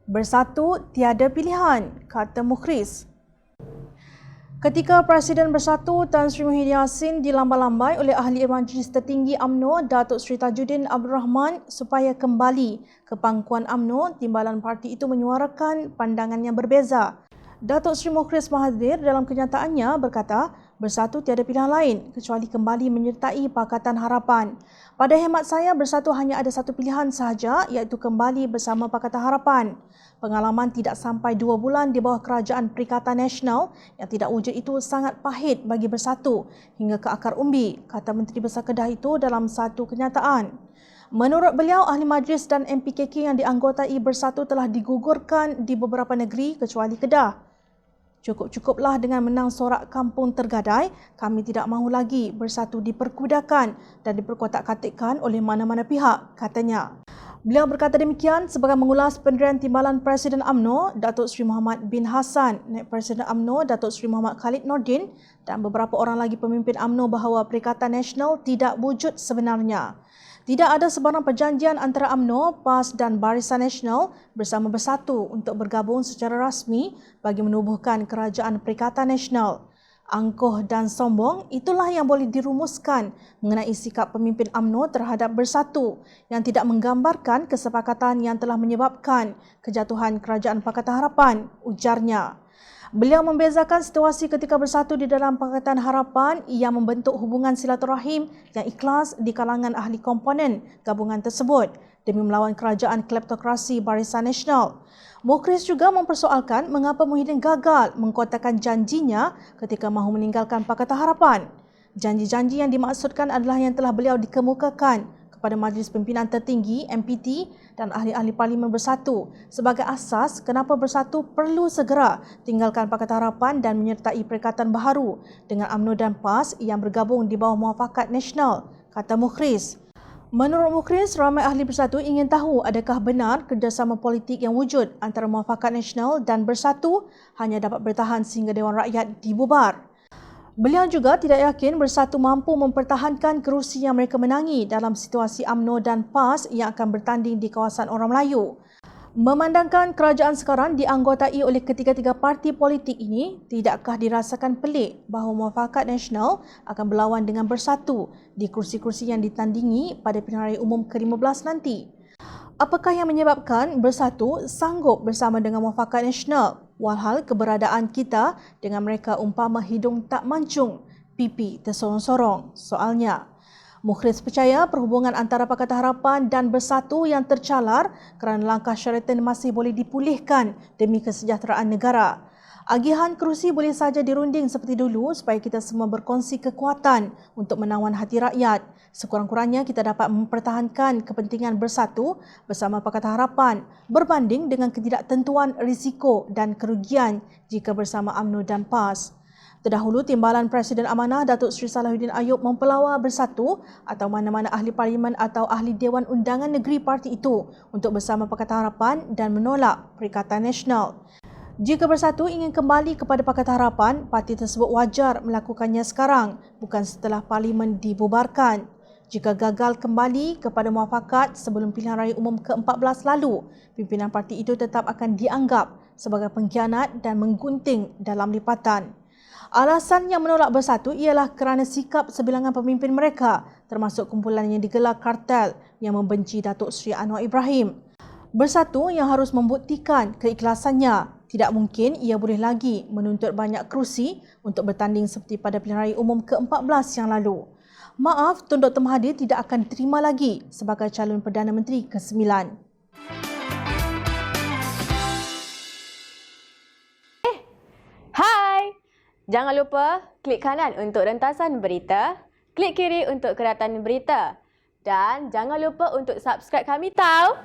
Bersatu tiada pilihan, kata Mukhris. Ketika Presiden Bersatu Tan Sri Muhyiddin Yassin dilambai-lambai oleh Ahli Majlis Tertinggi UMNO Datuk Seri Tajuddin Abdul Rahman supaya kembali ke pangkuan UMNO, timbalan parti itu menyuarakan pandangan yang berbeza. Datuk Seri Mukhris Mahathir dalam kenyataannya berkata, Bersatu tiada pilihan lain kecuali kembali menyertai Pakatan Harapan. Pada hemat saya, Bersatu hanya ada satu pilihan sahaja, iaitu kembali bersama Pakatan Harapan. Pengalaman tidak sampai 2 bulan di bawah Kerajaan Perikatan Nasional yang tidak wujud itu sangat pahit bagi Bersatu hingga ke akar umbi, kata Menteri Besar Kedah itu dalam satu kenyataan. Menurut beliau, Ahli Majlis dan MPKK yang dianggotai Bersatu telah digugurkan di beberapa negeri kecuali Kedah. Cukup-cukuplah dengan menang sorak kampung tergadai, kami tidak mahu lagi Bersatu diperkudakan dan diperkotak-katikkan oleh mana-mana pihak, katanya. Beliau berkata demikian sebagai mengulas pendirian Timbalan Presiden UMNO Datuk Seri Muhammad bin Hassan, Naib Presiden UMNO Datuk Seri Muhammad Khalid Nordin dan beberapa orang lagi pemimpin UMNO bahawa Perikatan Nasional tidak wujud sebenarnya. Tidak ada sebarang perjanjian antara UMNO, PAS dan Barisan Nasional bersama Bersatu untuk bergabung secara rasmi bagi menubuhkan Kerajaan Perikatan Nasional. Angkuh dan sombong, itulah yang boleh dirumuskan mengenai sikap pemimpin UMNO terhadap Bersatu yang tidak menggambarkan kesepakatan yang telah menyebabkan kejatuhan Kerajaan Pakatan Harapan, ujarnya. Beliau membezakan situasi ketika Bersatu di dalam Pakatan Harapan yang membentuk hubungan silaturahim yang ikhlas di kalangan ahli komponen gabungan tersebut demi melawan kerajaan kleptokrasi Barisan Nasional. Mukhris juga mempersoalkan mengapa Muhyiddin gagal mengkotakkan janjinya ketika mahu meninggalkan Pakatan Harapan. Janji-janji yang dimaksudkan adalah yang telah beliau dikemukakan kepada Majlis Pimpinan Tertinggi MPT dan ahli-ahli Parlimen Bersatu sebagai asas kenapa Bersatu perlu segera tinggalkan Pakatan Harapan dan menyertai Perikatan Baharu dengan UMNO dan PAS yang bergabung di bawah Muafakat Nasional, kata Mukhris. Menurut Mukhris, ramai ahli Bersatu ingin tahu adakah benar kerjasama politik yang wujud antara Muafakat Nasional dan Bersatu hanya dapat bertahan sehingga Dewan Rakyat dibubar. Beliau juga tidak yakin Bersatu mampu mempertahankan kerusi yang mereka menangi dalam situasi UMNO dan PAS yang akan bertanding di kawasan orang Melayu. Memandangkan kerajaan sekarang dianggotai oleh ketiga-tiga parti politik ini, tidakkah dirasakan pelik bahawa Muafakat Nasional akan berlawan dengan Bersatu di kursi-kursi yang ditandingi pada pilihan raya umum ke-15 nanti? Apakah yang menyebabkan Bersatu sanggup bersama dengan Muafakat Nasional walhal keberadaan kita dengan mereka umpama hidung tak mancung, pipi tersorong-sorong? Soalnya. Mukhris percaya perhubungan antara Pakatan Harapan dan Bersatu yang tercalar kerana langkah Sheraton masih boleh dipulihkan demi kesejahteraan negara. Agihan kerusi boleh saja dirunding seperti dulu supaya kita semua berkongsi kekuatan untuk menawan hati rakyat. Sekurang-kurangnya kita dapat mempertahankan kepentingan Bersatu bersama Pakatan Harapan berbanding dengan ketidaktentuan risiko dan kerugian jika bersama UMNO dan PAS. Terdahulu, Timbalan Presiden Amanah Datuk Seri Salahuddin Ayub mempelawa Bersatu atau mana-mana ahli parlimen atau ahli Dewan Undangan Negeri parti itu untuk bersama Pakatan Harapan dan menolak Perikatan Nasional. Jika Bersatu ingin kembali kepada Pakatan Harapan, parti tersebut wajar melakukannya sekarang, bukan setelah parlimen dibubarkan. Jika gagal kembali kepada muafakat sebelum pilihan raya umum ke-14 lalu, pimpinan parti itu tetap akan dianggap sebagai pengkhianat dan menggunting dalam lipatan. Alasan yang menolak Bersatu ialah kerana sikap sebilangan pemimpin mereka, termasuk kumpulan yang digelar kartel yang membenci Datuk Seri Anwar Ibrahim. Bersatu yang harus membuktikan keikhlasannya. Tidak mungkin ia boleh lagi menuntut banyak kerusi untuk bertanding seperti pada pilihan raya umum ke-14 yang lalu. Maaf, Tun Dr. Mahathir tidak akan terima lagi sebagai calon Perdana Menteri ke-9. Jangan lupa klik kanan untuk rentasan berita, klik kiri untuk keratan berita dan jangan lupa untuk subscribe kami tau.